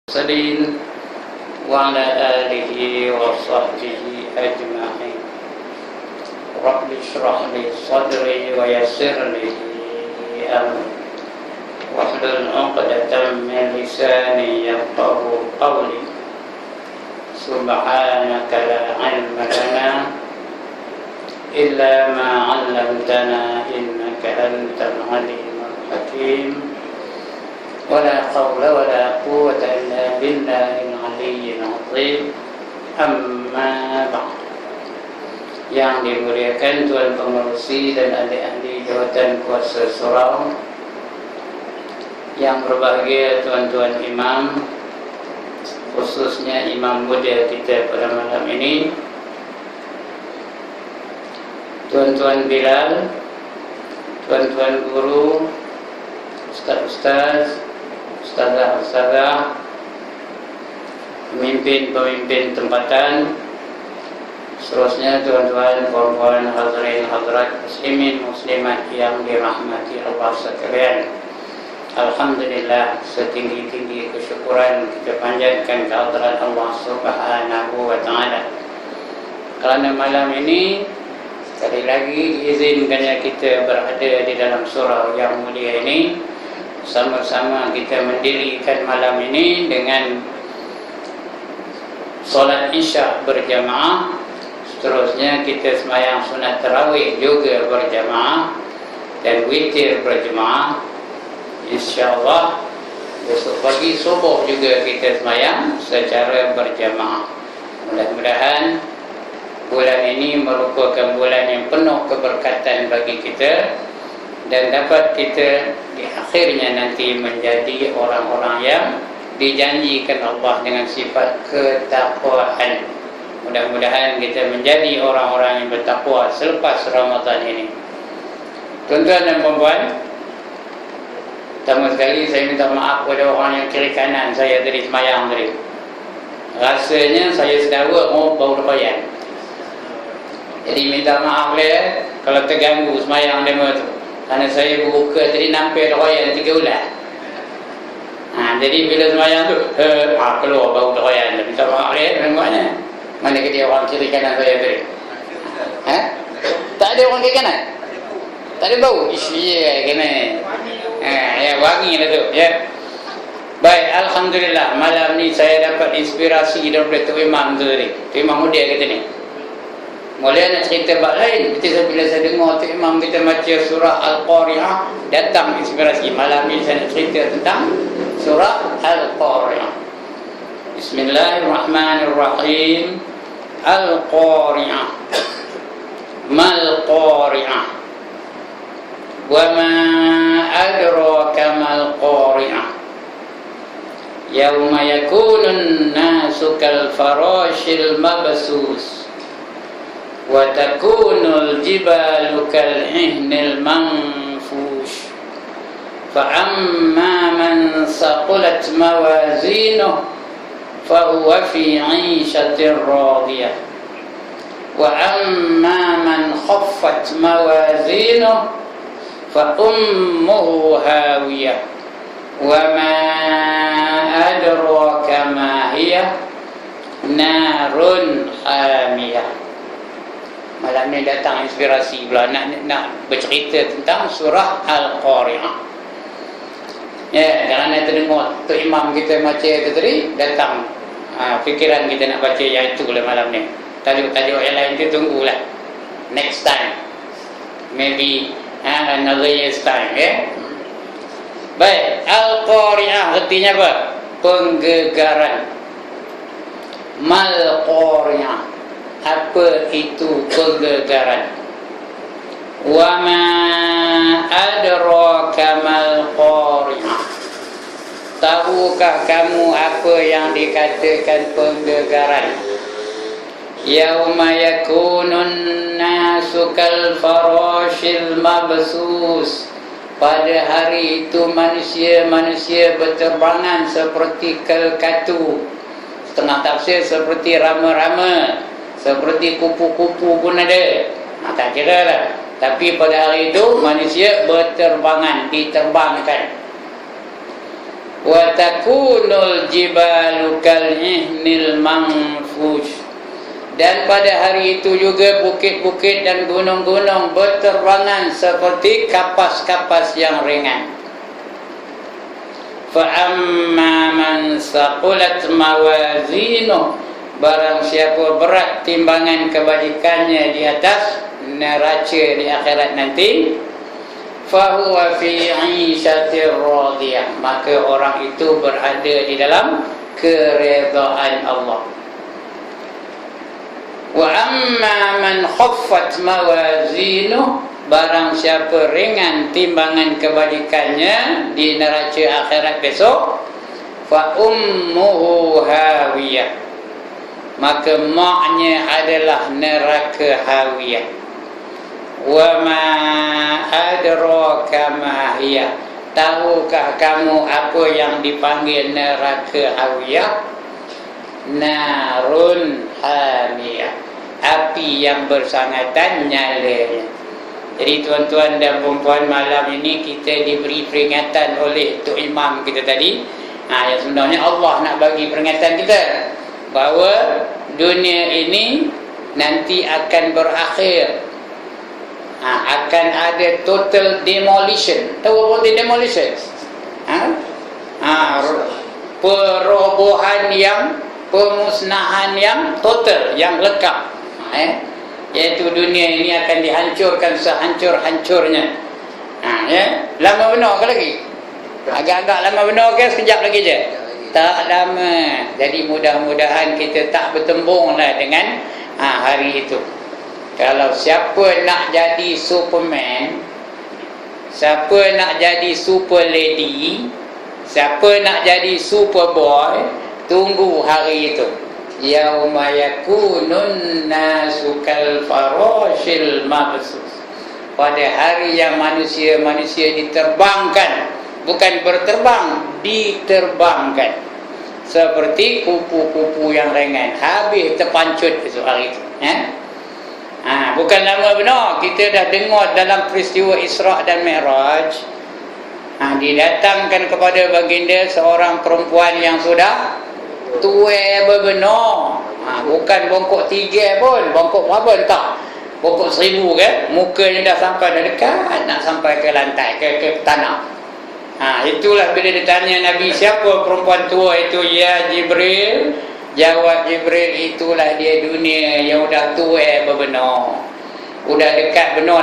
المرسلين وعلى آله وصحبه أجمعين. رب اشرح لي صدري ويسر لي أمري واحلل عقدة من لساني يفقهوا قولي. سبحانك لا علم لنا إلا ما علمتنا إنك أنت العليم الحكيم. ولا حول ولا قوة إلا بالله العلي العظيم. Amma ba'd. Yang dimuliakan Tuan Pengerusi dan ahli-ahli jawatan kuasa surau, yang berbahagia tuan-tuan imam, khususnya imam muda kita pada malam ini, tuan-tuan Bilal, tuan-tuan guru, ustaz-ustaz, ustazah-ustazah, pemimpin-pemimpin tempatan, seterusnya tuan-tuan, puan-puan, hadirin hadirat muslimin muslimat yang dirahmati Allah sekalian. Alhamdulillah, setinggi-tinggi kesyukuran kita panjatkan kehadirat Allah Subhanahu wa taala. Kerana malam ini sekali lagi diizinkannya kita berada di dalam surau yang mulia ini, sama-sama kita mendirikan malam ini dengan solat isya berjamaah. Seterusnya kita sembahyang sunat tarawih juga berjamaah dan witir berjamaah. InsyaAllah besok pagi subuh juga kita sembahyang secara berjamaah. Mudah-mudahan bulan ini merupakan bulan yang penuh keberkatan bagi kita, dan dapat kita di akhirnya nanti menjadi orang-orang yang dijanjikan Allah dengan sifat ketakwaan. Mudah-mudahan kita menjadi orang-orang yang bertakwa selepas Ramadan ini. Tuan-tuan dan puan-puan, pertama sekali saya minta maaf kepada orang yang kiri kanan saya tadi semayang tadi. Rasanya saya sedara bau doyan. Jadi minta maaf lah kalau terganggu semayang demo tu. Kerana saya buka tadi nampak doyan 3 bulan. Jadi bila semayang tu keluar bau doyan. Minta maaf lah tuan-tuan. Mana ke dia orang kiri kanan saya tadi? Tak ada orang kiri kanan? Tak ada bau? Iya kena. Ya wangi lah tu ya. Baik, alhamdulillah malam ni saya dapat inspirasi daripada Tok Imam tu tadi. Tok Imam muda kata ni. Mula nak cerita bab lain. Bila saya dengar Tok Imam kita baca surah Al-Qari'ah, datang inspirasi. Malam ni saya nak cerita tentang surah Al-Qari'ah. Bismillahirrahmanirrahim. Al-Qari'ah. Mal Qari'ah. Wa ma adraka mal Qari'ah. Yauma yakunun nasu kal farashil mabsus wa takunul jibalu kal ihnil manfush. Fa amma man saqulat mawazinuhu fahuwa fi 'ishatin radiyah wa amma man khaffat mawazinuhu fa ummuhu hawiyah wa ma adraka ma hiya narun hamiyah. Malam ni datang inspirasi pula nak bercerita tentang surah Al-Qari'ah. Ya, kerana terdengar Tok Imam kita baca itu tadi, datang fikiran kita nak baca yang itu lah malam ni. Tajuk-tajuk yang lain tu tunggulah next time, maybe another year's time ya. Baik, Al-Qari'ah artinya apa? Penggegaran. Mal Qari'ah, apa itu penggegaran? Wa ma adraka mal Qari'ah, tahukah kamu apa yang dikatakan penggegaran? Yauma yakunun nasu kal farashil mabsus, pada hari itu manusia berterbangan seperti kelkatu. Setengah tafsir seperti rama-rama, seperti kupu-kupu pun ada. Tak kira lah. Tapi pada hari itu manusia berterbangan, diterbangkan. wa takunul jibalu kal'ihnil manfush. Dan pada hari itu juga bukit-bukit dan gunung-gunung berterbangan seperti kapas-kapas yang ringan. Fa amma man saqulat mawazinuh, barang siapa berat timbangan kebajikannya di atas neraca di akhirat nanti, fa huwa fi 'ishatir radiyah, maka orang itu berada di dalam keredaan Allah. Wa amma man khaffat mawazinuh, barang siapa ringan timbangan kebajikannya di neraca akhirat besok, fa ummuhu hawiyah, maka maknya adalah neraka hawiyah. Wa ma adraka ma hiya, tahukah kamu apa yang dipanggil neraka hawiyah? Narun hamiyah, api yang bersangatan nyalanya. Jadi tuan-tuan dan puan-puan, malam ini kita diberi peringatan oleh Tok Imam kita tadi. Yang sebenarnya Allah nak bagi peringatan kita bahawa dunia ini nanti akan berakhir. Akan ada total demolition. Tahu apa itu demolition? Perobohan yang, pemusnahan yang total, yang lekap. Iaitu dunia ini akan dihancurkan sehancur-hancurnya. Lama benar ke lagi? Agak-agak lama benar ke sekejap lagi je? Tak lama. Jadi mudah-mudahan kita tak bertembunglah dengan hari itu. Kalau siapa nak jadi Superman, siapa nak jadi Super Lady, siapa nak jadi Superboy, tunggu hari itu. Yauma yakunun nasu kal farashil mabsus, pada hari yang manusia diterbangkan, bukan berterbang, diterbangkan seperti kupu-kupu yang ringan, habis terpancut esok hari itu. Bukan lama benar kita dah dengar dalam peristiwa Isra' dan Mi'raj, didatangkan kepada baginda seorang perempuan yang sudah tua berbenar. Bukan bongkok 3 pun, bongkok berapa entah, bongkok 1000 kan, mukanya dah sampai, dah dekat nak sampai ke lantai, ke tanah. Itulah bila ditanya Nabi, siapa perempuan tua itu? Ya Jibril. Jawab Jibril, itulah dia dunia yang dah tua berbenar, udah dekat benar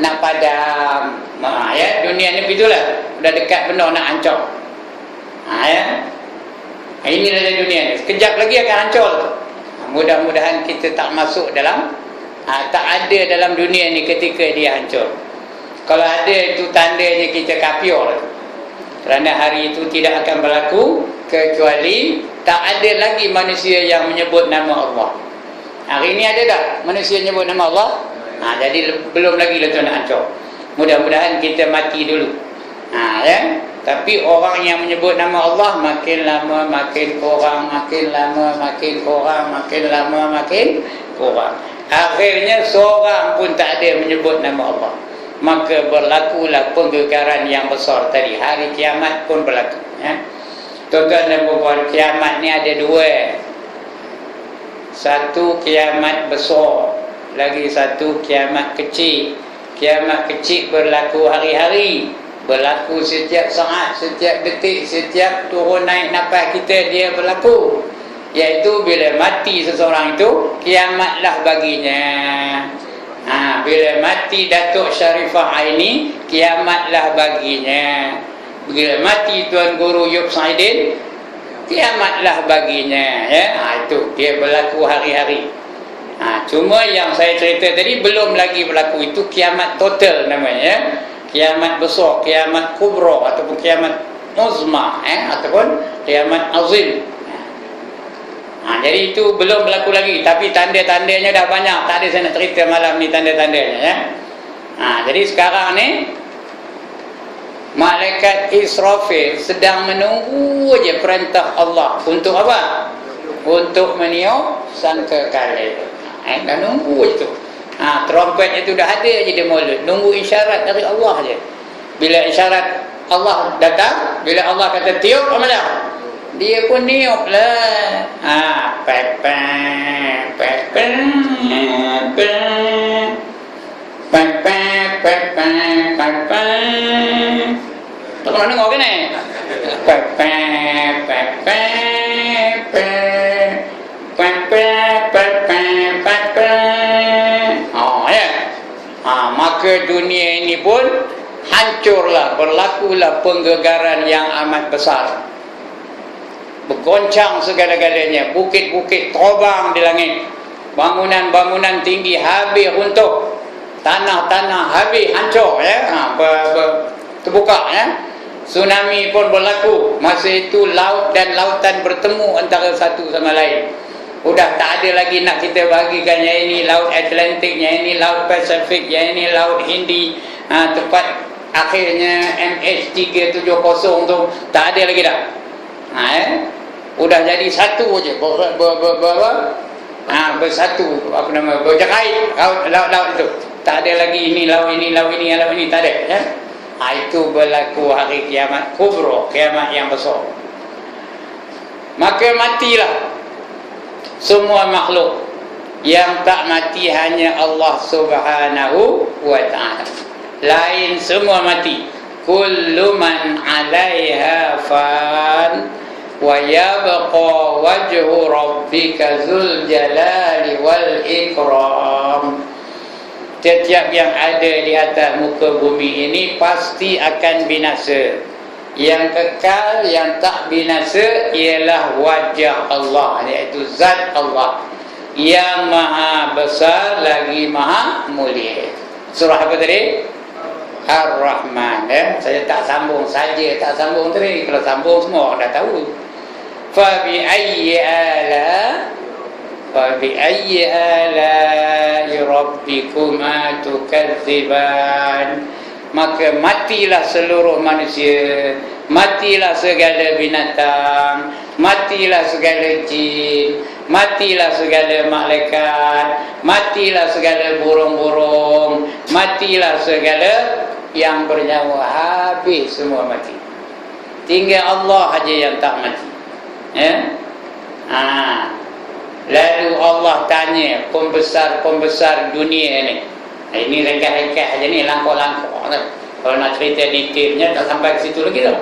nak padam. Dunia ni begitulah, udah dekat benar nak hancur. Inilah dunia ni, sekejap lagi akan hancur. Mudah-mudahan kita tak masuk dalam, tak ada dalam dunia ni ketika dia hancur. Kalau ada, itu tandanya kita kafir. Kerana hari itu tidak akan berlaku kecuali tak ada lagi manusia yang menyebut nama Allah. Hari ini ada tak manusia menyebut nama Allah? Jadi belum lagi lah tu nak hancur. Mudah-mudahan kita mati dulu. Tapi orang yang menyebut nama Allah makin lama makin kurang, makin lama makin kurang, makin lama makin kurang. Akhirnya seorang pun tak ada menyebut nama Allah. Maka berlakulah penggagaran yang besar tadi. Hari kiamat pun berlaku. Tuan-tuan dan puan-puan, kiamat ni ada dua. Satu kiamat besar, lagi satu kiamat kecil. Kiamat kecil berlaku hari-hari, berlaku setiap saat, setiap detik, setiap turun naik nafas kita dia berlaku. Iaitu bila mati seseorang itu, kiamatlah baginya. Bila mati Datuk Sharifah Aini, kiamatlah baginya. Bila mati Tuan Guru Yub Saidin, kiamatlah baginya. Itu dia berlaku hari-hari. Cuma yang saya cerita tadi belum lagi berlaku. Itu kiamat total namanya. Kiamat besar, kiamat kubra, ataupun kiamat uzma, ataupun kiamat azim. Jadi itu belum berlaku lagi. Tapi tanda-tandanya dah banyak. Tak ada saya nak cerita malam ni tanda-tandanya. Jadi sekarang ni malaikat Israfil sedang menunggu je perintah Allah. Untuk apa? Untuk meniup sangkakala. Dah nunggu je tu. Trompet itu dah ada je di mulut. Nunggu isyarat dari Allah je. Bila isyarat Allah datang, bila Allah kata tiup, apa dah? Dia pun niup lah. Pepeng, pepeng, pepeng, pepeng, pepeng, pepeng. Tak pernah dengar ke ni? Pepeng, pepeng, pepeng, pepeng, pepeng, pepeng. Ya. Maka dunia ini pun hancurlah, berlakulah penggegaran yang amat besar. Bergoncang segala-galanya, bukit-bukit terbang di langit, bangunan-bangunan tinggi habis runtuh, tanah-tanah habis hancur, ya, terbuka, ya. Tsunami pun berlaku. Masa itu laut dan lautan bertemu antara satu sama lain. Sudah tak ada lagi nak kita bagikan yang ini laut Atlantik, yang ini laut Pasifik, yang ini laut Hindi. Tempat akhirnya MH370 tu tak ada lagi dah. Udah jadi satu je, bersatu, apa nama, berjerai laut itu. Tak ada lagi ini laut ini, laut ini, laut ini, tak ada, ya. Itu berlaku hari kiamat kubra, kiamat yang besar. Maka matilah semua makhluk. Yang tak mati hanya Allah Subhanahu wa ta'ala. Lain semua mati. Kullu man 'alaiha fan wa yabqa wajhu rabbika dzul jalali wal ikram. Setiap yang ada di atas muka bumi ini pasti akan binasa. Yang kekal, yang tak binasa ialah wajah Allah, iaitu zat Allah yang maha besar lagi maha mulia. Surah apa tadi? Ar-Rahman, ya. Saya tak sambung saja, tak sambung tadi. Kalau sambung semua dah tahu. Fa bi ayyi ala'i rabbikuma tukadziban. Maka matilah seluruh manusia, matilah segala binatang, matilah segala jin, matilah segala malaikat, matilah segala burung-burung, matilah segala yang bernyawa, habis semua mati. Tinggal Allah aja yang tak mati, ya. Lalu Allah tanya pembesar dunia ni. Ini ringkas-ringkas aja ni, langkah-langkah. Kalau nak cerita detailnya tak sampai ke situ lagi tau.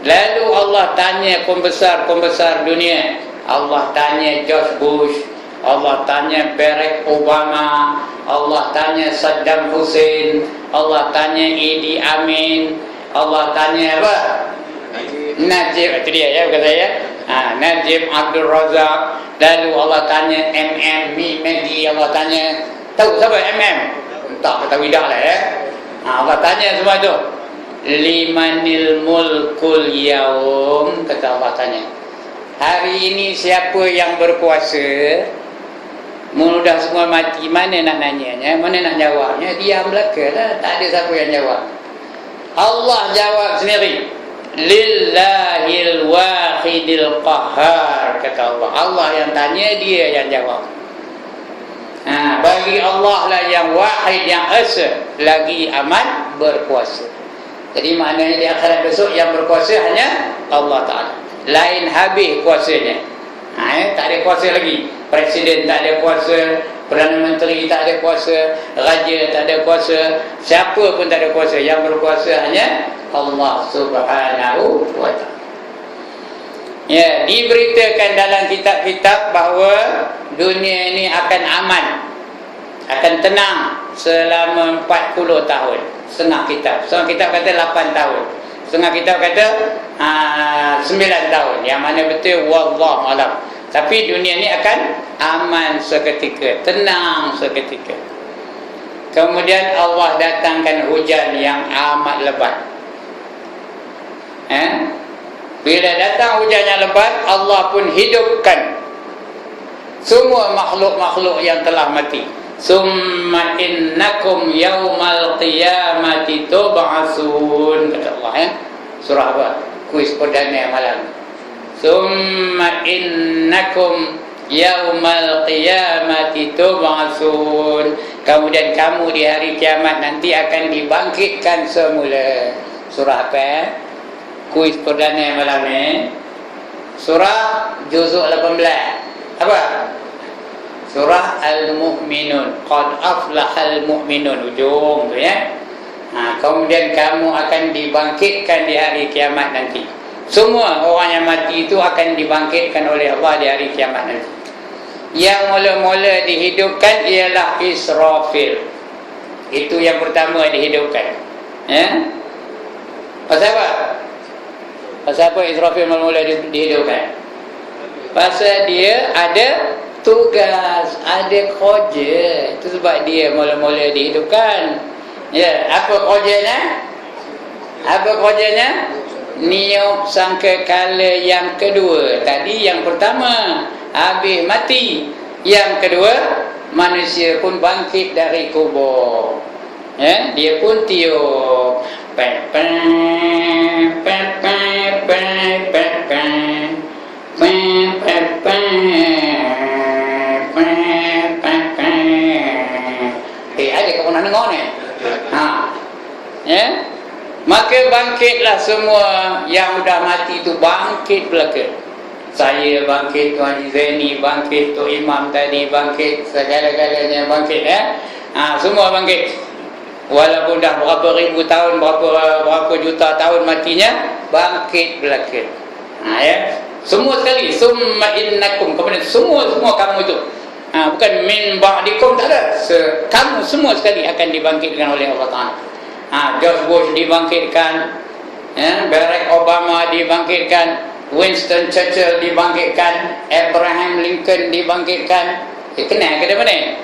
Lalu Allah tanya pembesar dunia. Allah tanya George Bush, Allah tanya Barack Obama, Allah tanya Saddam Hussein, Allah tanya Idi Amin, Allah tanya apa? Najib, itu dia, ya, kata saya. Najib Abdul Razak. Lalu Allah tanya Mehdi, Allah tanya. Tahu siapa MM? Tak tahu dah lah, ya. Allah tanya semua tu. Limanil mulkul yaum, kata Allah tanya. Hari ini siapa yang berkuasa? Mudah semua mati, mana nak nanyanya, mana nak jawabnya? Diam belaka lah, tak ada siapa yang jawab. Allah jawab sendiri. Lillahil wahidil qahhar, kata Allah. Allah yang tanya, dia yang jawab. Bagi Allah lah yang wahid, yang esa, lagi amat berkuasa. Jadi maknanya di akhirat besok yang berkuasa hanya Allah Ta'ala. Lain habis kuasanya. Tak ada kuasa lagi. Presiden tak ada kuasa, Perdana Menteri tak ada kuasa, Raja tak ada kuasa, siapa pun tak ada kuasa. Yang berkuasa hanya Allah Subhanahu wa ta'ala. Ya, diberitakan dalam kitab-kitab bahawa dunia ini akan aman, akan tenang selama 40 tahun. Setengah kitab kata 8 tahun, setengah kitab kata 9 tahun. Yang mana betul wallahu alam. Tapi dunia ini akan aman seketika, tenang seketika. Kemudian Allah datangkan hujan yang amat lebat. Bila datang hujan yang lebat, Allah pun hidupkan semua makhluk-makhluk yang telah mati. Summa innakum yaumal qiyamati tub'atsun, kata Allah, ya. Surah apa? Kuis perdana malam. Summa innakum yaumal qiyamati tub'atsun. Kemudian kamu di hari kiamat nanti akan dibangkitkan semula. Surah apa? Kuis perdana malam ni. Surah juzuk 18. Apa? Surah Al-Mu'minun. Qad aflahal mu'minun. Ujung tu ya. Kemudian kamu akan dibangkitkan di hari kiamat nanti. Semua orang yang mati itu akan dibangkitkan oleh Allah di hari kiamat nanti. Yang mula-mula dihidupkan ialah Israfil. Itu yang pertama dihidupkan. Ya? Pasal apa? Pasal apa Israfil mula-mula dihidupkan? Pasal dia ada tugas, ada kerja. Itu sebab dia mula-mula dihidupkan. Ya, apa kerjanya? Apa kerjanya? Niup sangkakala yang kedua. Tadi yang pertama habis mati. Yang kedua, manusia pun bangkit dari kubur. Ya, dia pun tiup. Ada kau pernah dengar ni? Ya? Maka bangkitlah semua yang sudah mati itu, bangkit belaka. Saya bangkit, Tuan Haji Zaini bangkit, Tok Imam tadi bangkit, segala-galanya bangkit ya. Semua bangkit. Walaupun dah berapa ribu tahun, berapa juta tahun matinya, bangkit belaka. Ya. Semua sekali, summa innakum, kemudian semua kamu itu. Bukan min ba'dikum, tak ada. Kamu semua sekali akan dibangkitkan oleh Allah Ta'ala. George Bush dibangkitkan, Barack Obama dibangkitkan, Winston Churchill dibangkitkan, Abraham Lincoln dibangkitkan. Kenal ke mana?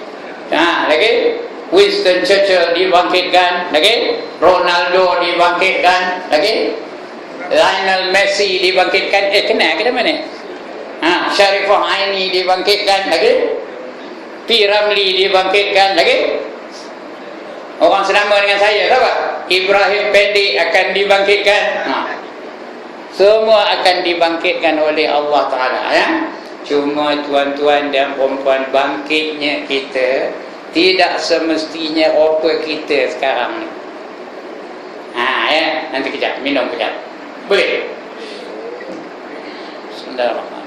Lagi Winston Churchill dibangkitkan, lagi Ronaldo dibangkitkan, lagi Lionel Messi dibangkitkan. Kenal ke mana? Sharifah Aini dibangkitkan, lagi P. Ramlee dibangkitkan, lagi orang senama dengan saya, tahu tak? Ibrahim Pendi akan dibangkitkan. Semua akan dibangkitkan oleh Allah Ta'ala ya? Cuma tuan-tuan dan perempuan, bangkitnya kita tidak semestinya rupa kita sekarang ni. Ya, nanti kejap, minum kejap. Boleh? Bismillahirrahmanirrahim.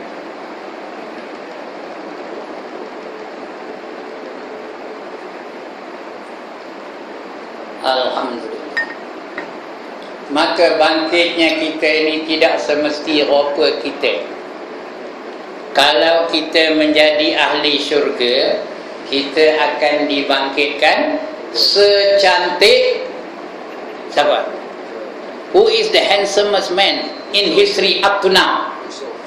Alhamdulillah. Maka bangkitnya kita ini tidak semesti rupa kita. Kalau kita menjadi ahli syurga, kita akan dibangkitkan secantik siapa? Who is the handsomest man in history up to now?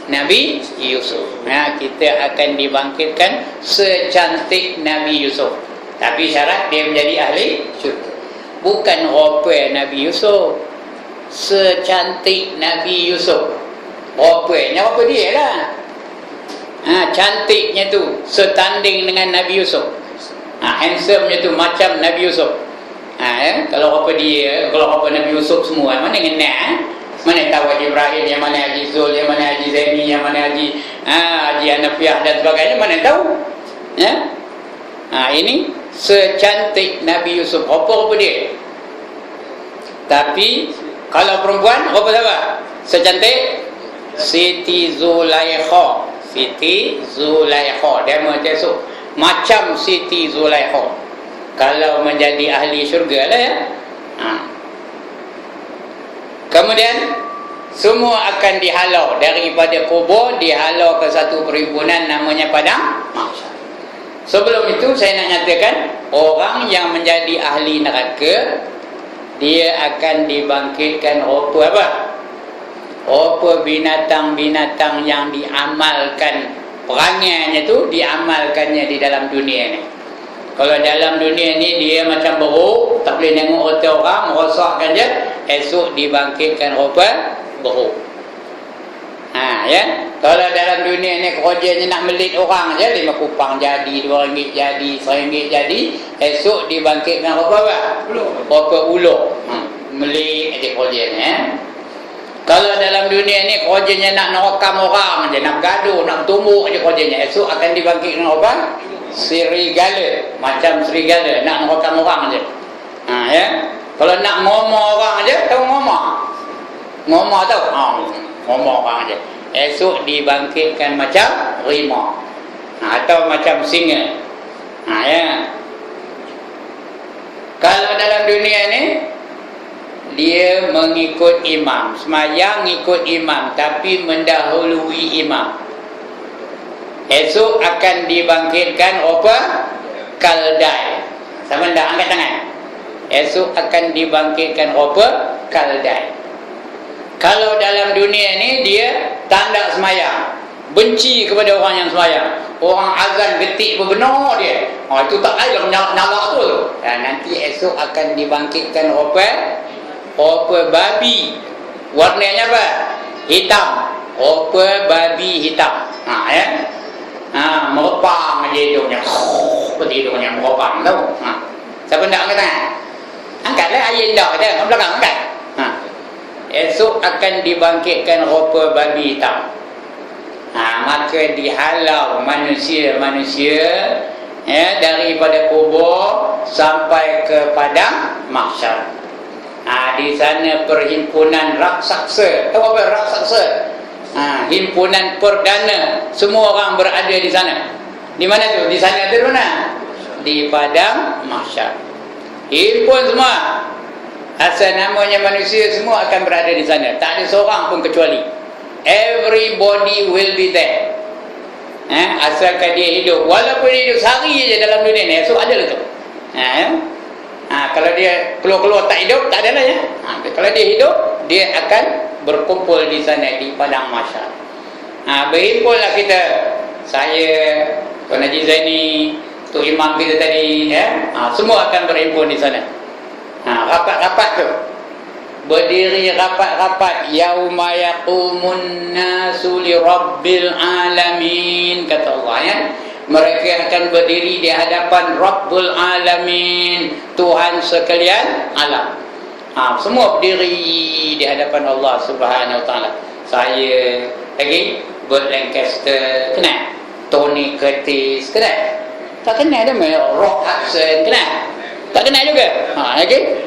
Nabi Yusuf. Kita akan dibangkitkan secantik Nabi Yusuf. Tapi syarat dia menjadi ahli syurga. Bukan rupa Nabi Yusuf, secantik Nabi Yusuf. Rupanya rupa dia lah. Cantiknya tu setanding dengan Nabi Yusuf. Handsome-nya tu macam Nabi Yusuf. Kalau rupa dia, kalau rupa Nabi Yusuf semua, mana kena? Mana tahu Haji Ibrahim, yang mana Haji Zul, yang mana Haji Zaini, yang mana Haji Hanafiah dan sebagainya, mana tahu? Ini secantik Nabi Yusuf, rupa-rupa dia. Tapi kalau perempuan, rupa siapa? Secantik Siti Zulaikha. Siti Zulaikha, dia macam macam Siti Zulaikha. Kalau menjadi ahli syurga lah ya. Kemudian semua akan dihalau daripada kubur, dihalau ke satu perhimpunan namanya Padang Mahsyar. Sebelum itu saya nak nyatakan, orang yang menjadi ahli neraka, dia akan dibangkitkan rupa apa? Rupa binatang-binatang yang diamalkan, perangainya tu diamalkannya di dalam dunia ni. Kalau dalam dunia ni dia macam beruk, tak boleh tengok otak orang, merosakkan je. Esok dibangkitkan rupa beruk. Ya. Kalau dalam dunia ni kerjanya nak melit orang je, 5 kupang jadi, RM2 jadi, RM1 jadi. Esok dibangkitkan rupa apa? Rupa ulur. Melit aja kerjanya ya. Kalau dalam dunia ni kerjanya nak nerakam orang je, nak gaduh, nak tumbuk je kerjanya. Esok akan dibangkitkan apa? Serigala. Macam serigala, nak nerakam orang je. Ya. Kalau nak ngomong orang je, tahu ngomong. ngomong tau. Ngomong orang aja. Esok dibangkitkan macam rimau. Atau macam singa. Ya. Kalau dalam dunia ni dia mengikut imam, semayang ikut imam tapi mendahului imam. Esok akan dibangkitkan apa? Kaldai. Sama tak angkat tangan? Esok akan dibangkitkan apa? Kaldai. Kalau dalam dunia ni dia tanda semayang, benci kepada orang yang semayang. Orang azan getik berbenar dia. Itu tak lain nyala tu. Nanti esok akan dibangkitkan apa? Apa babi. Warnanya apa? Hitam. Apa babi hitam. Ya. Meropang aja hidungnya. Seperti hidungnya meropang tau. Siapa nak angkat tangan? Angkatlah ayat dah kata. Kat belakang angkat. Esok akan dibangkitkan rupa babi hitam. Maka dihalau manusia-manusia daripada kubur sampai ke padang mahsyar. Di sana perhimpunan raksasa. Tahu apa raksasa? Himpunan perdana. Semua orang berada di sana. Di mana tu? Di sana tu mana? Di padang mahsyar. Himpun semua. Asal namanya manusia semua akan berada di sana. Tak ada seorang pun kecuali. Everybody will be there. Asalkan dia hidup. Walaupun dia hidup sehari je dalam dunia ni, esok ada lah tu. Kalau dia keluar-keluar tak hidup, tak ada lah ya. Kalau dia hidup, dia akan berkumpul di sana di padang mahsyar. Berhimpunlah kita. Saya, Tuan Haji Zaini, Tok Imam kita tadi, semua akan berhimpun di sana. Rapat-rapat tu. Berdiri rapat-rapat. Yauma yaqumun nasu li rabbil alamin, kata Allah ya. Mereka akan berdiri di hadapan Rabbul Alamin, Tuhan sekalian alam. Semua berdiri di hadapan Allah Subhanahu Wa Taala. Saya lagi Burt Lancaster kenal, Tony Curtis kenal, tak kenal dia. Rock Hudson kenal, tak kenal juga. Lagi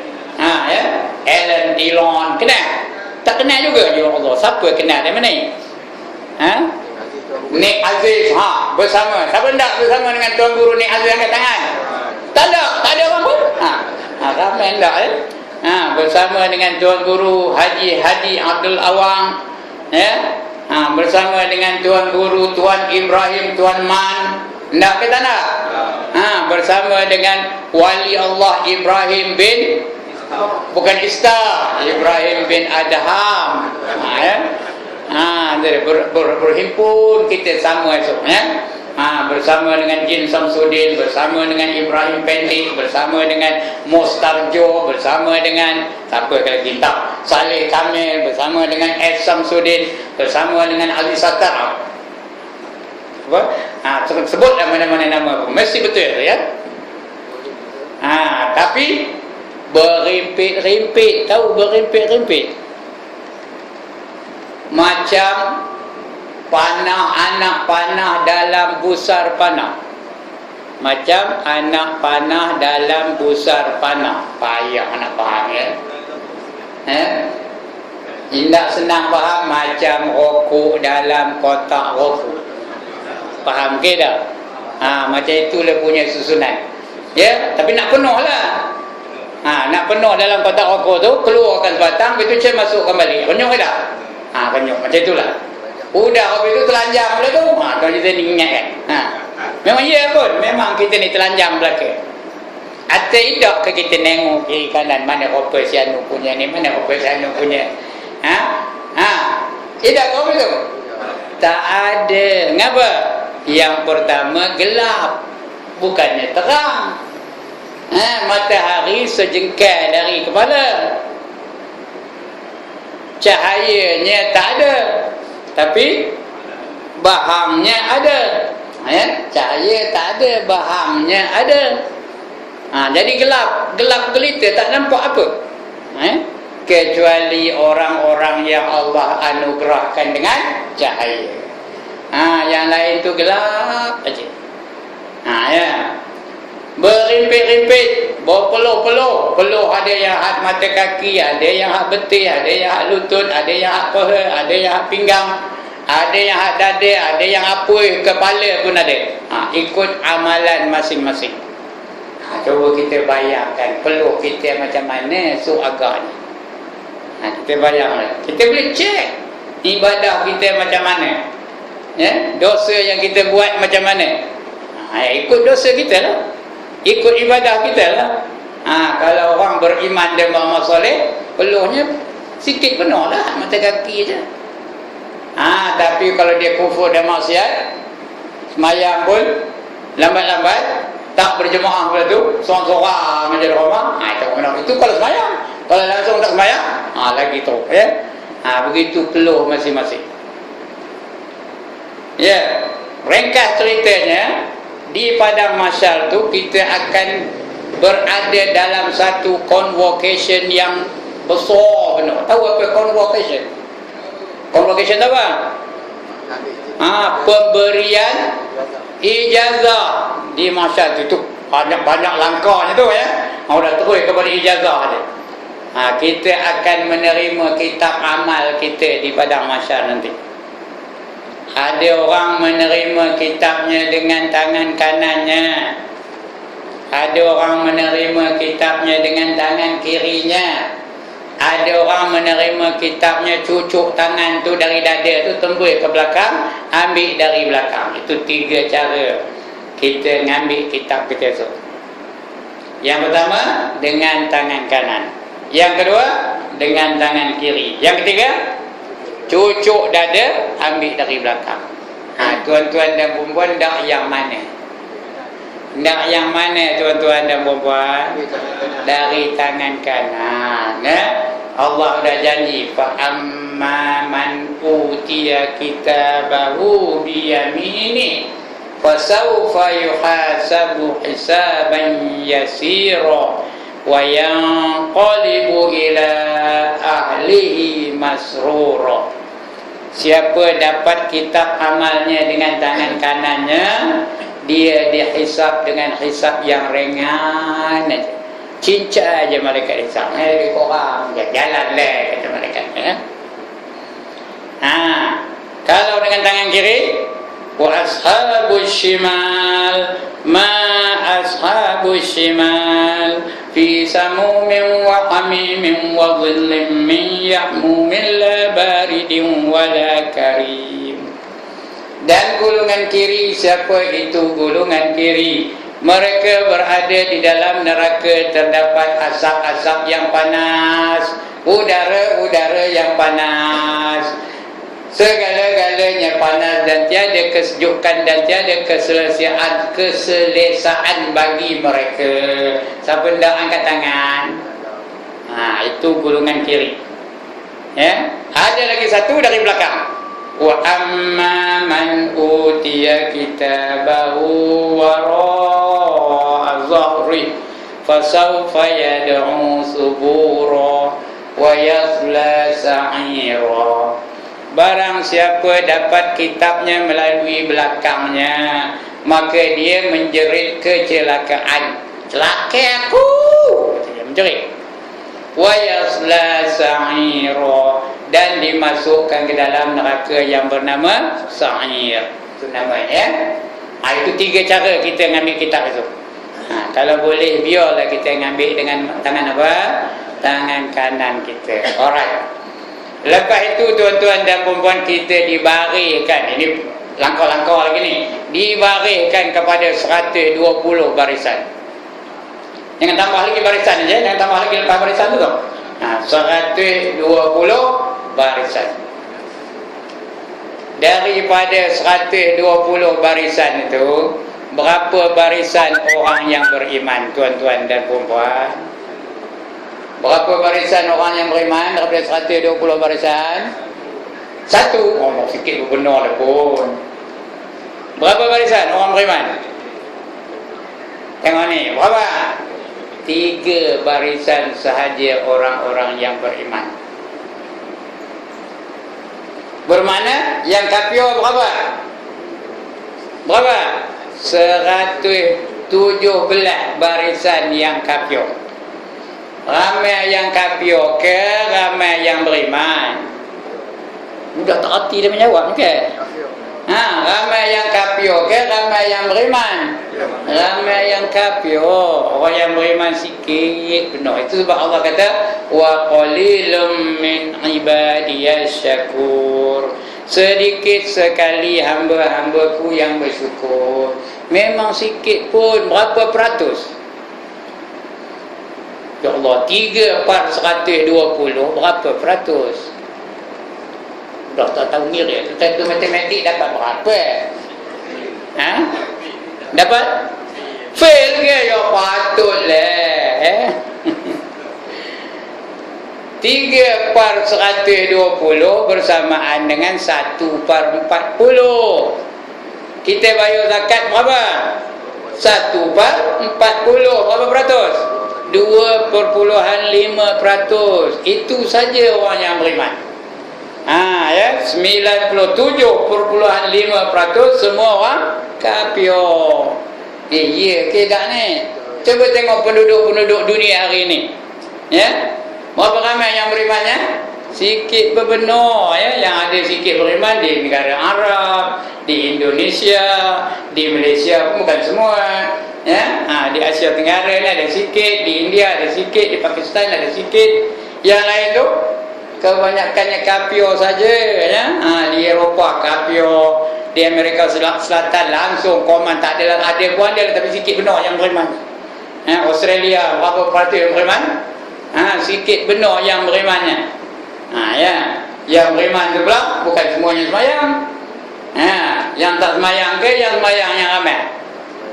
ya, Alan Dillon kenal, tak kenal juga. Ya Allah, siapa kenal dia mana ni? Nik Aziz bersama. Siapa tak bersama dengan Tuan Guru Nik Aziz angkat tangan? Tak ada orang pun. Ramai tak bersama dengan Tuan Guru Haji Hadi Abdul Awang ya. Bersama dengan Tuan Guru Tuan Ibrahim Tuan Man. Tak ke tak nak? Bersama dengan Wali Allah Ibrahim bin bukan Ista, Ibrahim bin Adham ya. Berhimpun kita sama esok ya. Bersama dengan Jin Samsudin, bersama dengan Ibrahim Pendik, bersama dengan Mustarjo, bersama dengan siapa lagi tak, Saleh Kamil, bersama dengan S Samsudin, bersama dengan Ali Sattar. Sebutlah mana-mana nama pun mesti betul ya. Tapi berimpit-rimpit, tahu berimpit-rimpit macam panah, anak panah dalam busar panah. Macam anak panah dalam busar panah. Payah nak faham ya. Tidak senang faham. Macam rokok dalam kotak rokok. Faham ke tak? Macam itulah punya susunan ya. Tapi nak penuh lah. Nak penuh dalam kotak rokok tu, keluarkan batang, begitu cek masukkan balik. Penuh ke tak? Kenyuk macam itulah. Udah habis itu telanjang pula tu. Tuan kita ni ingat kan. Memang ya pun. Memang kita ni telanjang belakang. Atau tidak ke kita tengok kiri kanan, mana rupa si Anu punya ni, mana rupa si Anu punya. Tidak kau betul? Tak ada. Ngapa? Yang pertama gelap, bukannya terang. Matahari sejengkal dari kepala. Cahayanya tak ada, tapi bahangnya ada ya. Cahaya tak ada, bahangnya ada. Jadi gelap gelita, tak nampak apa kecuali orang-orang yang Allah anugerahkan dengan cahaya. Yang lain tu gelap aja. Ya. Berimpit-rimpit, berpeluh-peluh. Peluh ada yang hak mata kaki, ada yang hak betis, ada yang hak lutut, ada yang hak paha, ada yang hak pinggang, ada yang hak dada, ada yang apa, kepala pun ada. Ikut amalan masing-masing. Cuba kita bayangkan peluh kita macam mana agaknya. Kita bayangkan. Kita boleh cek ibadah kita macam mana. Ya, dosa yang kita buat macam mana. Ikut dosa kita lah. Ikut ibadah kita lah. Kalau orang beriman dan beramal soleh, peluhnya sikit penuh lah, mata kaki je. Tapi kalau dia kufur dan maksiat, semayang pun lambat-lambat, tak berjemaah pula tu, seorang-seorang menjadi rumah. Itu kalau semayang. Kalau langsung tak semayang, lagi teruk, ya. Begitu peluh masing-masing. Ya, ringkas ceritanya, di padang mahsyar tu kita akan berada dalam satu convocation yang besar benar. Tahu apa convocation? Convocation apa? Pemberian ijazah di mahsyar tu banyak langkahnya tu, ya. Dah terus kepada ijazah dia. Kita akan menerima kitab amal kita di padang mahsyar nanti. Ada orang menerima kitabnya dengan tangan kanannya. Ada orang menerima kitabnya dengan tangan kirinya. Ada orang menerima kitabnya, cucuk tangan tu dari dada tu tembus ke belakang, ambil dari belakang. Itu 3 cara kita ngambil kitab kita tu. Yang pertama, dengan tangan kanan. Yang kedua, dengan tangan kiri. Yang ketiga, cucuk dada, ambil dari belakang. Tuan-tuan dan perempuan, nak yang mana? Nak yang mana tuan-tuan dan perempuan? Dari tangan kanan. Allah dah janji, fa amma man utiya kitabahu bi yamini fasawfa yuhasabu hisaban yasira wa yanqalibu ila ahlihi masrura. Siapa dapat kitab amalnya dengan tangan kanannya, dia dihisap dengan hisap yang ringan aja. Cincang aja malaikat hisap. Korang jalan lah, kata malaikat. Kalau dengan tangan kiri, wa ashabus shimal ma ashabus shimal fi samumin wa hamimin wa dhillim min ya'mumin la baridin wa la karim. Dan golongan kiri, siapa itu golongan kiri? Mereka berada di dalam neraka, terdapat asap-asap yang panas, udara-udara yang panas, segala-galanya panas, dan tiada kesejukan dan tiada keselesaan bagi mereka. Siapa hendak angkat tangan? Itu golongan kiri. Ya, ada lagi satu dari belakang. Wa amma man utiya kitabahu wara'a dhahri fasawfa yad'u subura wa yasla sa'ira. Barang siapa dapat kitabnya melalui belakangnya, maka dia menjerit kecelakaan. Celaka aku, dia menjerit. Wa yasla sa'ira, dan dimasukkan ke dalam neraka yang bernama sa'ir. Itu namanya. Itu 3 cara kita ngambil kitab itu. Kalau boleh, biarlah kita ngambil dengan tangan apa? Tangan kanan kita. Alright. Lepas itu tuan-tuan dan perempuan, kita dibariskan. Ini langkah-langkah lagi ni. Dibariskan kepada 120 barisan. Jangan tambah lagi barisan je. Jangan tambah lagi lepas barisan tu. 120 barisan. Daripada 120 barisan itu, berapa barisan orang yang beriman, tuan-tuan dan perempuan? Berapa barisan orang yang beriman daripada 120 barisan? 1. Sikit pun benar dah pun. Berapa barisan orang beriman? Tengok ni, berapa? 3 barisan sahaja orang-orang yang beriman. Bermakna yang kafir berapa? Berapa? 120 17 barisan yang kafir. Ramai yang kafir ke ramai yang beriman? Mudah tak hati dia menjawab ke? Ramai yang kafir ke ramai yang beriman? Ramai yang kafir. Orang yang beriman sikit benar. Itu sebab Allah kata wa qalilum min ibadiyas syakur. Sedikit sekali hamba-hambaku yang bersyukur. Memang sikit pun, berapa peratus? Ya Allah, 3/120 berapa peratus? Dah tak tahu ngira. Kita tu matematik dapat berapa? Dapat? Fail ke? Ya patutlah. 3/120 bersamaan dengan 1/40. Kita bayar zakat berapa? 1/40. Berapa peratus? 2.5%. Itu saja orang yang beriman. 97.5% semua orang kafir. Ya ke tak ni? Cuba tengok penduduk-penduduk dunia hari ni. Ya? Berapa ramai yang berimannya? Sikit berbenar, ya. Yang ada sikit beriman di negara Arab, di Indonesia, di Malaysia pun bukan semua, ya. Di Asia Tenggara ni ada sikit, di India ada sikit, di Pakistan ada sikit. Yang lain tu kebanyakannya kafir saja, ya. Di Eropah kafir, di Amerika Selatan langsung koman tak ada pun ada, tapi sikit benar yang beriman. Australia berapa peratus yang beriman? Sikit benar yang berimannya. Ya, yang beriman tu pula bukan semuanya semayang. Yang tak semayang ke yang semayang yang ramai?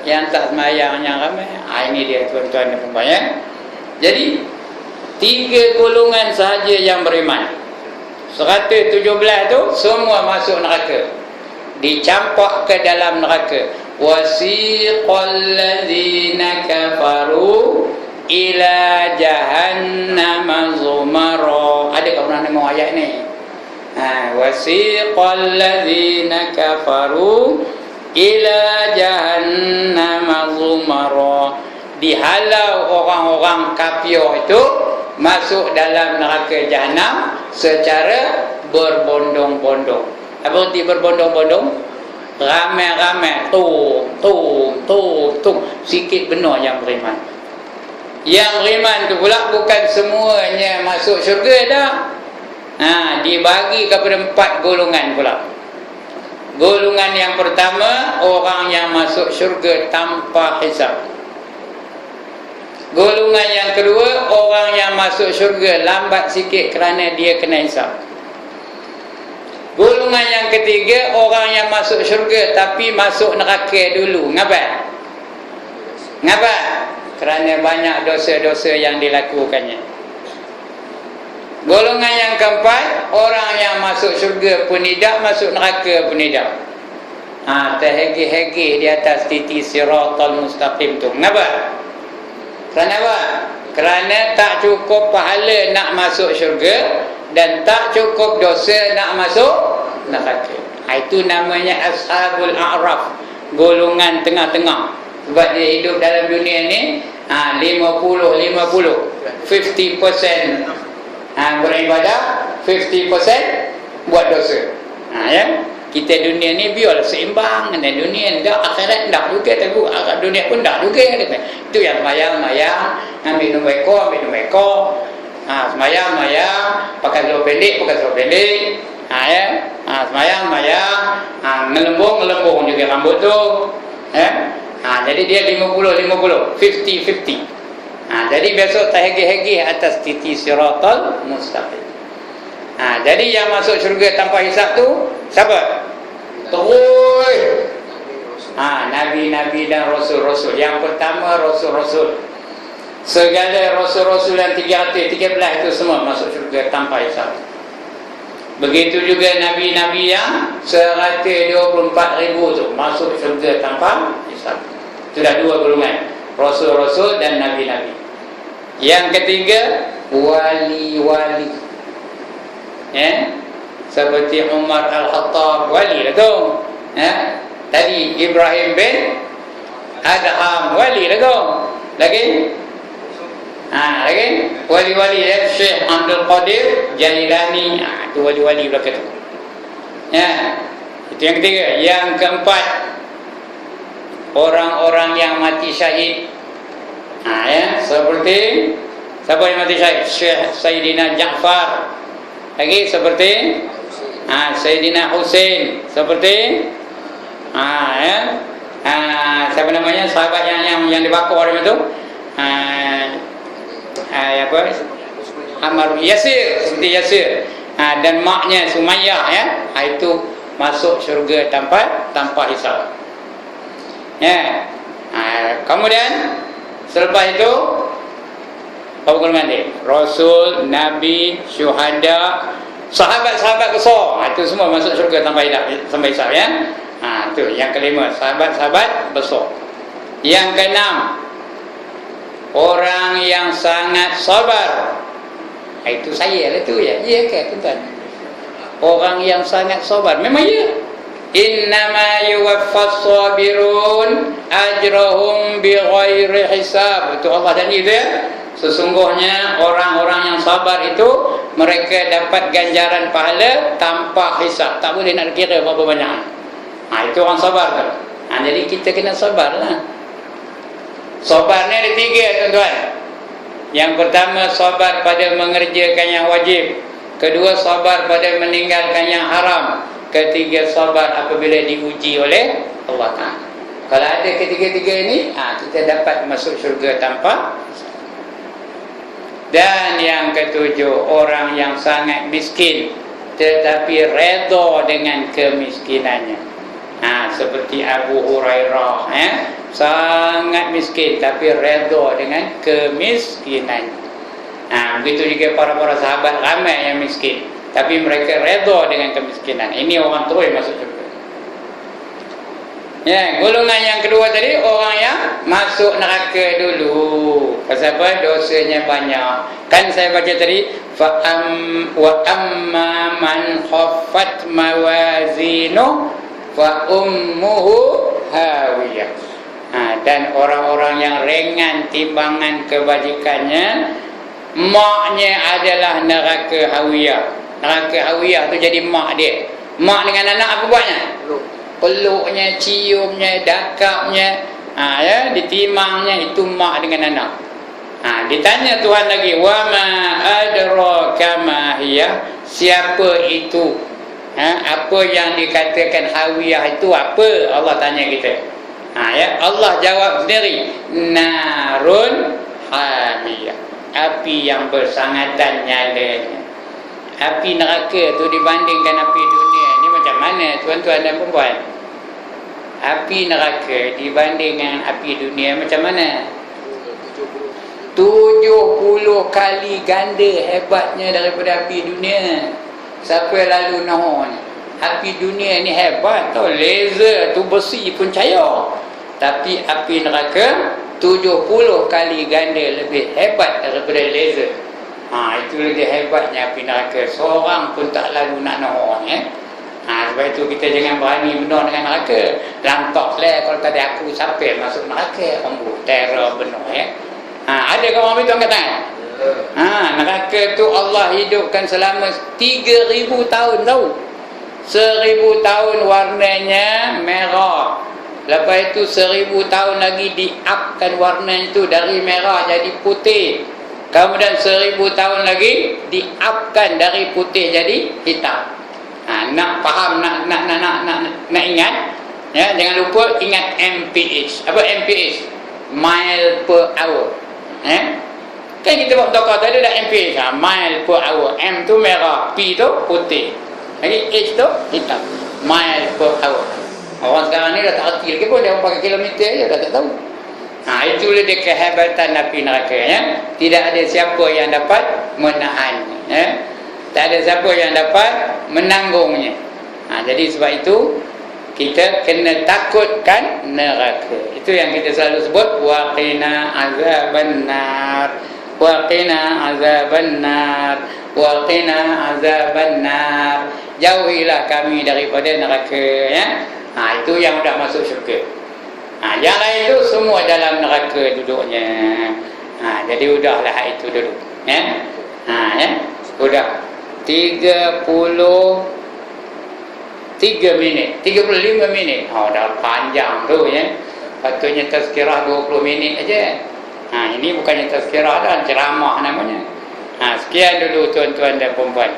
Yang tak semayang yang ramai. Ini dia tuan-tuan dan puan-puan, ya. Jadi 3 golongan sahaja yang beriman. 117 tu semua masuk neraka, dicampak ke dalam neraka. Wasiqal ladzina kafaru ila jahannam zumara. Ada kat mana nama ayat ni? Wasiqal ladzina kafaru ila jahannam zumara. Dihalau orang-orang kafir itu masuk dalam neraka jahanam secara berbondong-bondong. Apa arti berbondong-bondong? Ramai-ramai, sikit benar yang beriman. Yang beriman tu pula bukan semuanya masuk syurga dah. Dibagi kepada 4 golongan pula. Golongan yang pertama, orang yang masuk syurga tanpa hisab. Golongan yang kedua, orang yang masuk syurga lambat sikit kerana dia kena hisab. Golongan yang ketiga, orang yang masuk syurga tapi masuk neraka dulu. Ngapa? Kerana banyak dosa-dosa yang dilakukannya. Golongan yang keempat, orang yang masuk syurga pun tidak, masuk neraka pun tidak. Terhegih-hegih di atas titi siratal mustaqim tu. Kenapa? Kerana apa? Kerana tak cukup pahala nak masuk syurga dan tak cukup dosa nak masuk neraka. Itu namanya ashabul a'raf, golongan tengah-tengah. Sebab dia hidup dalam dunia ni 50-50, 50% beribadah, 50% buat dosa. Ya. Kita dunia ni biarlah seimbang dengan dunia, dah akhirat dah juga, tapi akhirat dunia pun dah juga. Itu yang semayang, ambil nombor ekor, semayang, pakai seluar pendek, ya. Semayang, ngelembung juga rambut tu, ya. Jadi dia 50-50, 50-50. Jadi besok terhegih-hegih atas titi siratal mustaqim. Jadi yang masuk syurga tanpa hisab tu siapa? Terus Nabi-Nabi dan Rasul-Rasul. Yang pertama Rasul-Rasul. Segala Rasul-Rasul yang 313 itu semua masuk syurga tanpa hisab. Begitu juga Nabi-Nabi yang 124,000 tu masuk syurga tanpa hisab. Sudah 2 golongan, Rasul-Rasul dan Nabi-Nabi. Yang ketiga, wali-wali, seperti Umar Al-Khattab, wali lah tu. Tadi Ibrahim bin Adham wali lagi lagi wali-wali ya Syekh Abdul Qadir Jailani, itu wali-wali belaka tu. Ya, itu yang ketiga. Yang keempat, orang-orang yang mati syahid. Ya, seperti siapa yang mati syahid? Syekh Sayyidina Ja'far. Lagi seperti Sayyidina Husain, seperti siapa namanya sahabat yang dibakar itu? Apa? Ammar Yasir, seperti Yasir. Dan maknya Sumayyah ya. Itu masuk syurga tanpa hisab. Ya. Kemudian selepas itu apa golongan dia? Rasul, Nabi, syuhada, sahabat-sahabat besar. Itu semua masuk syurga tanpa hisab ya. Itu yang kelima, sahabat-sahabat besar. Yang keenam, orang yang sangat sabar. Itu saya lah tu ya. Ya ke tuan-tuan? Orang yang sangat sabar. Memang ya. Innama yuwaffas sabirun ajrahum bighairi hisab. Itu Allah dan itu ya. Sesungguhnya orang-orang yang sabar itu mereka dapat ganjaran pahala tanpa hisab. Tak boleh nak kira berapa banyak. Itu orang sabar kan. Jadi kita kena sabar lah. Sabar ni ada 3 tuan-tuan. Yang pertama, sabar pada mengerjakan yang wajib. Kedua, sabar pada meninggalkan yang haram. Ketiga, sabar apabila diuji oleh Allah Ta'ala. Kalau ada ketiga-tiga ini, kita dapat masuk syurga tanpa. Dan yang ketujuh, orang yang sangat miskin tetapi redha dengan kemiskinannya. Seperti Abu Hurairah sangat miskin tapi redha dengan kemiskinannya. Begitu juga para sahabat ramai yang miskin tapi mereka redha dengan kemiskinan. Ini orang terus masuk syurga. Ya, golongan yang kedua tadi orang yang masuk neraka dulu. Pasal apa? Dosanya banyak. Kan saya baca tadi wa amma man khaffat mawazinu fa ummuhu hawiyah. Dan orang-orang yang ringan timbangan kebajikannya, maknya adalah neraka hawiyah. Neraka hawiyah tu jadi mak dia. Mak dengan anak apa buatnya? Peluknya, ciumnya, dakapnya, ditimangnya, itu mak dengan anak. Ditanya Tuhan lagi, wa ma adraka ma hiya, siapa itu? Apa yang dikatakan hawiyah itu apa? Allah tanya kita. Allah jawab sendiri, narun hamiyah, api yang bersangatan nyalanya. Api neraka tu dibandingkan api dunia ni macam mana tuan-tuan dan puan-puan? Api neraka dibanding dengan api dunia macam mana? 70 kali ganda hebatnya daripada api dunia. Siapa lalu nahu ni? Api dunia ni hebat tau, laser tu besi pun cahaya. Tapi api neraka 70 kali ganda lebih hebat daripada laser. Itu lagi hebatnya api neraka. Seorang pun tak lalu nak nahu sebab itu kita jangan berani benar dengan neraka. Lantak lah kalau tadi aku sampai masuk neraka, terror benar ada ke orang itu angkat tangan? Neraka tu Allah hidupkan selama 3,000 tahun tau. 1,000 tahun warnanya merah. Lepas itu 1,000 tahun lagi diupkan warna itu dari merah jadi putih. Kemudian 1,000 tahun lagi diupkan dari putih jadi hitam. Nak faham, nak ingat ya, jangan lupa ingat MPH. Apa MPH? Mile per hour. Kan kita buat tokar tadi ada MPH, mile per hour. M tu merah, P tu putih, lagi H tu hitam. Mile per hour. Orang sekarang ni dah tak erti lagi pun, dia pakai kilometer je dah tak tahu. Itulah dia kehebatan api neraka ya. Tidak ada siapa yang dapat menahan tak ada siapa yang dapat menanggungnya. Jadi sebab itu kita kena takutkan neraka. Itu yang kita selalu sebut waqina azabannar, waqina azabannar, waqina azabannar. Jauhilah kami daripada neraka ya. Itu yang dah masuk syurga. Yang lain tu semua dalam neraka duduknya. Jadi udahlah itu dulu. Ya. Sudah 33 minit, 35 minit. Dah panjang tu ya. Patutnya tazkirah 20 minit aja. Ini bukannya tazkirah dah, ceramah namanya. Sekian dulu tuan-tuan dan puan-puan.